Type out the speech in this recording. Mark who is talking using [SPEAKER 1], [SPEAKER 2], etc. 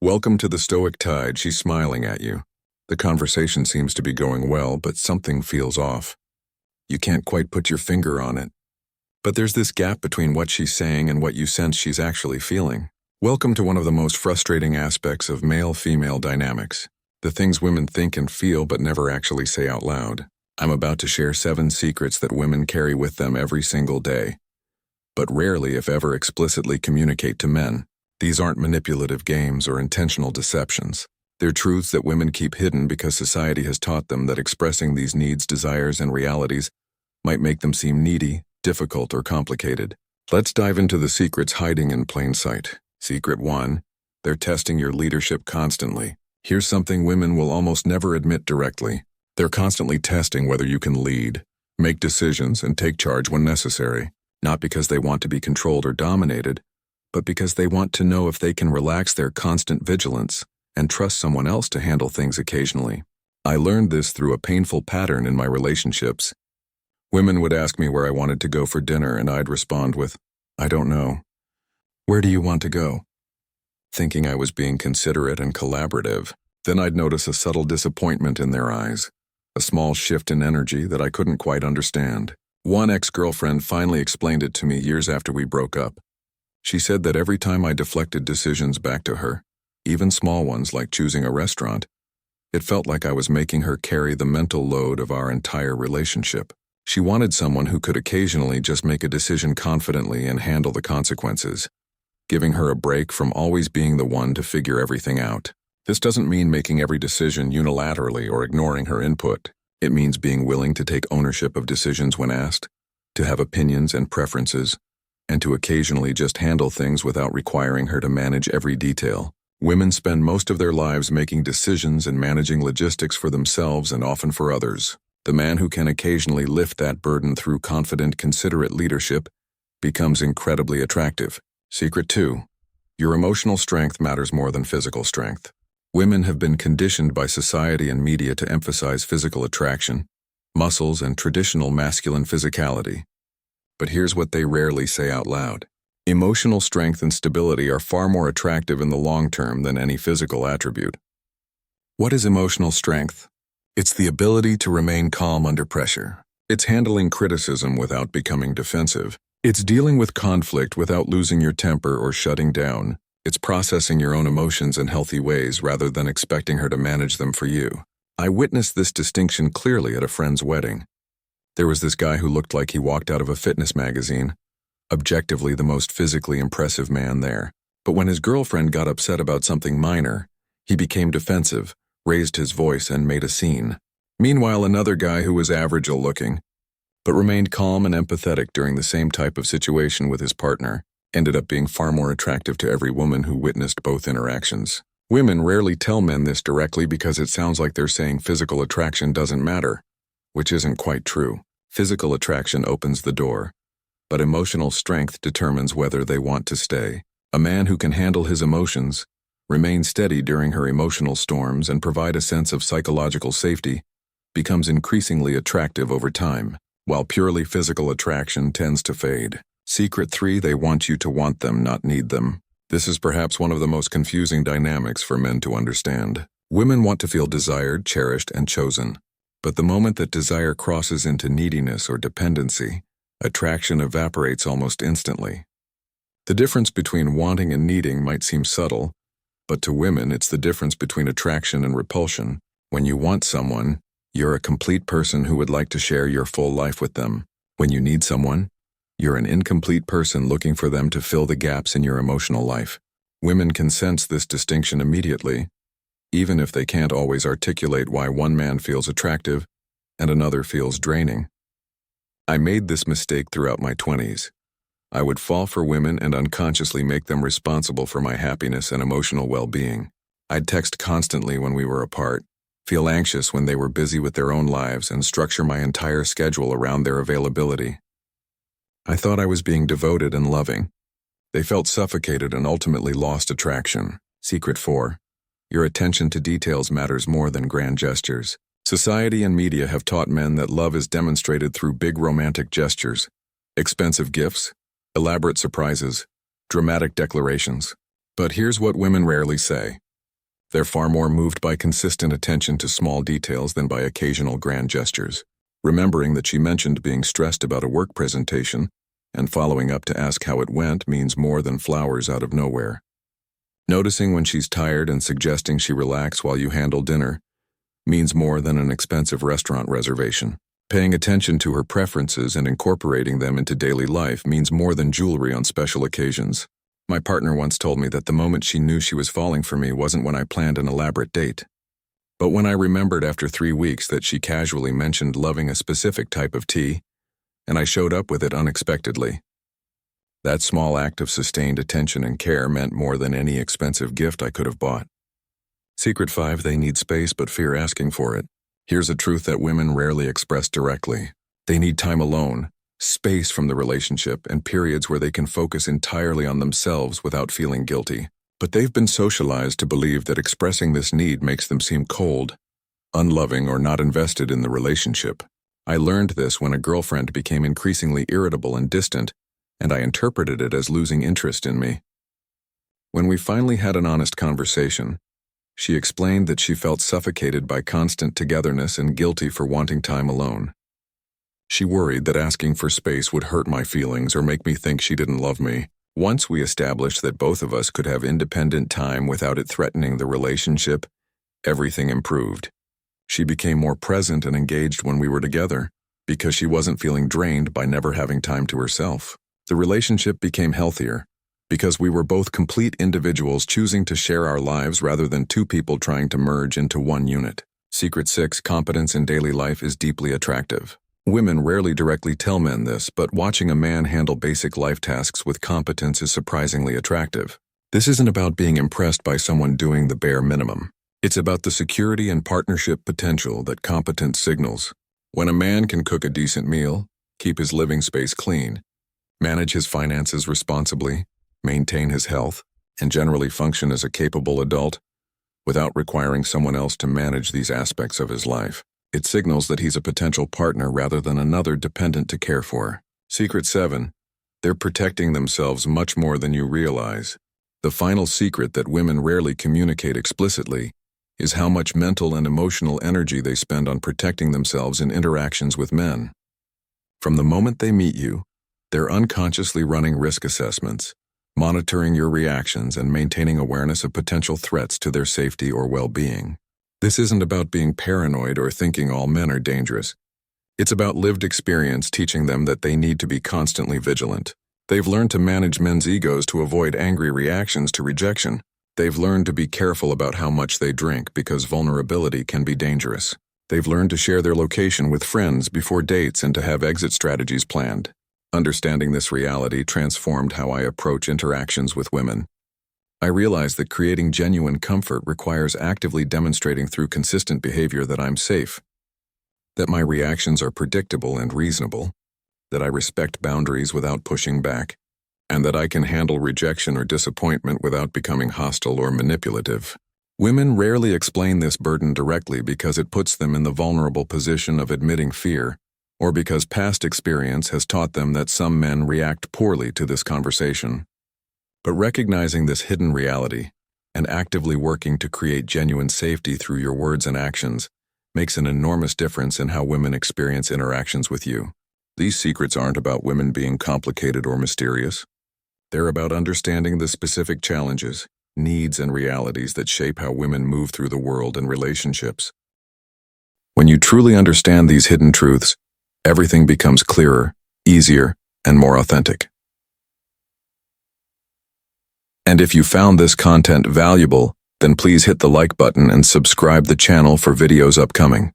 [SPEAKER 1] Welcome to the Stoic tide. She's smiling at you. The conversation seems to be going well, but something feels off. You can't quite put your finger on it. But there's this gap between what she's saying and what you sense she's actually feeling. Welcome to one of the most frustrating aspects of male-female dynamics. The things women think and feel but never actually say out loud. I'm about to share 7 secrets that women carry with them every single day, but rarely, if ever, explicitly communicate to men. These aren't manipulative games or intentional deceptions. They're truths that women keep hidden because society has taught them that expressing these needs, desires, and realities might make them seem needy, difficult, or complicated. Let's dive into the secrets hiding in plain sight. Secret 1. They're testing your leadership constantly. Here's something women will almost never admit directly. They're constantly testing whether you can lead, make decisions, and take charge when necessary. Not because they want to be controlled or dominated, but because they want to know if they can relax their constant vigilance and trust someone else to handle things occasionally. I learned this through a painful pattern in my relationships. Women would ask me where I wanted to go for dinner, and I'd respond with, "I don't know." "Where do you want to go?" Thinking I was being considerate and collaborative. Then I'd notice a subtle disappointment in their eyes, a small shift in energy that I couldn't quite understand. One ex-girlfriend finally explained it to me years after we broke up. She said that every time I deflected decisions back to her, even small ones like choosing a restaurant, it felt like I was making her carry the mental load of our entire relationship. She wanted someone who could occasionally just make a decision confidently and handle the consequences, giving her a break from always being the one to figure everything out. This doesn't mean making every decision unilaterally or ignoring her input. It means being willing to take ownership of decisions when asked, to have opinions and preferences, and to occasionally just handle things without requiring her to manage every detail. Women spend most of their lives making decisions and managing logistics for themselves and often for others. The man who can occasionally lift that burden through confident, considerate leadership becomes incredibly attractive. Secret 2. Your emotional strength matters more than physical strength. Women have been conditioned by society and media to emphasize physical attraction, muscles, and traditional masculine physicality. But here's what they rarely say out loud. Emotional strength and stability are far more attractive in the long term than any physical attribute. What is emotional strength? It's the ability to remain calm under pressure. It's handling criticism without becoming defensive. It's dealing with conflict without losing your temper or shutting down. It's processing your own emotions in healthy ways rather than expecting her to manage them for you. I witnessed this distinction clearly at a friend's wedding. There was this guy who looked like he walked out of a fitness magazine, objectively the most physically impressive man there. But when his girlfriend got upset about something minor, he became defensive, raised his voice, and made a scene. Meanwhile, another guy who was average-looking, but remained calm and empathetic during the same type of situation with his partner, ended up being far more attractive to every woman who witnessed both interactions. Women rarely tell men this directly because it sounds like they're saying physical attraction doesn't matter, which isn't quite true. Physical attraction opens the door, but emotional strength determines whether they want to stay. A man who can handle his emotions, remain steady during her emotional storms, and provide a sense of psychological safety becomes increasingly attractive over time, while purely physical attraction tends to fade. Secret 3. They want you to want them, not need them. This is perhaps one of the most confusing dynamics for men to understand. Women want to feel desired, cherished, and chosen. But the moment that desire crosses into neediness or dependency, attraction evaporates almost instantly. The difference between wanting and needing might seem subtle, but to women it's the difference between attraction and repulsion. When you want someone, you're a complete person who would like to share your full life with them. When you need someone, you're an incomplete person looking for them to fill the gaps in your emotional life. Women can sense this distinction immediately, even if they can't always articulate why one man feels attractive and another feels draining. I made this mistake throughout my 20s. I would fall for women and unconsciously make them responsible for my happiness and emotional well-being. I'd text constantly when we were apart, feel anxious when they were busy with their own lives, and structure my entire schedule around their availability. I thought I was being devoted and loving. They felt suffocated and ultimately lost attraction. Secret 4. Your attention to details matters more than grand gestures. Society and media have taught men that love is demonstrated through big romantic gestures, expensive gifts, elaborate surprises, dramatic declarations. But here's what women rarely say. They're far more moved by consistent attention to small details than by occasional grand gestures. Remembering that she mentioned being stressed about a work presentation and following up to ask how it went means more than flowers out of nowhere. Noticing when she's tired and suggesting she relax while you handle dinner means more than an expensive restaurant reservation. Paying attention to her preferences and incorporating them into daily life means more than jewelry on special occasions. My partner once told me that the moment she knew she was falling for me wasn't when I planned an elaborate date, but when I remembered after 3 weeks that she casually mentioned loving a specific type of tea, and I showed up with it unexpectedly. That small act of sustained attention and care meant more than any expensive gift I could have bought. Secret 5: they need space but fear asking for it. Here's a truth that women rarely express directly. They need time alone, space from the relationship, and periods where they can focus entirely on themselves without feeling guilty. But they've been socialized to believe that expressing this need makes them seem cold, unloving, or not invested in the relationship. I learned this when a girlfriend became increasingly irritable and distant, and I interpreted it as losing interest in me. When we finally had an honest conversation, she explained that she felt suffocated by constant togetherness and guilty for wanting time alone. She worried that asking for space would hurt my feelings or make me think she didn't love me. Once we established that both of us could have independent time without it threatening the relationship, everything improved. She became more present and engaged when we were together, because she wasn't feeling drained by never having time to herself. The relationship became healthier, because we were both complete individuals choosing to share our lives rather than two people trying to merge into one unit. Secret 6: competence in daily life is deeply attractive. Women rarely directly tell men this, but watching a man handle basic life tasks with competence is surprisingly attractive. This isn't about being impressed by someone doing the bare minimum. It's about the security and partnership potential that competence signals. When a man can cook a decent meal, keep his living space clean, manage his finances responsibly, maintain his health, and generally function as a capable adult without requiring someone else to manage these aspects of his life, it signals that he's a potential partner rather than another dependent to care for. Secret 7: they're protecting themselves much more than you realize. The final secret that women rarely communicate explicitly is how much mental and emotional energy they spend on protecting themselves in interactions with men. From the moment they meet you, they're unconsciously running risk assessments, monitoring your reactions, and maintaining awareness of potential threats to their safety or well-being. This isn't about being paranoid or thinking all men are dangerous. It's about lived experience teaching them that they need to be constantly vigilant. They've learned to manage men's egos to avoid angry reactions to rejection. They've learned to be careful about how much they drink because vulnerability can be dangerous. They've learned to share their location with friends before dates and to have exit strategies planned. Understanding this reality transformed how I approach interactions with women. I realized that creating genuine comfort requires actively demonstrating through consistent behavior that I'm safe, that my reactions are predictable and reasonable, that I respect boundaries without pushing back, and that I can handle rejection or disappointment without becoming hostile or manipulative. Women rarely explain this burden directly because it puts them in the vulnerable position of admitting fear, or because past experience has taught them that some men react poorly to this conversation. But recognizing this hidden reality and actively working to create genuine safety through your words and actions makes an enormous difference in how women experience interactions with you. These secrets aren't about women being complicated or mysterious. They're about understanding the specific challenges, needs, and realities that shape how women move through the world and relationships. When you truly understand these hidden truths, everything becomes clearer, easier, and more authentic. And if you found this content valuable, then please hit the like button and subscribe the channel for videos upcoming.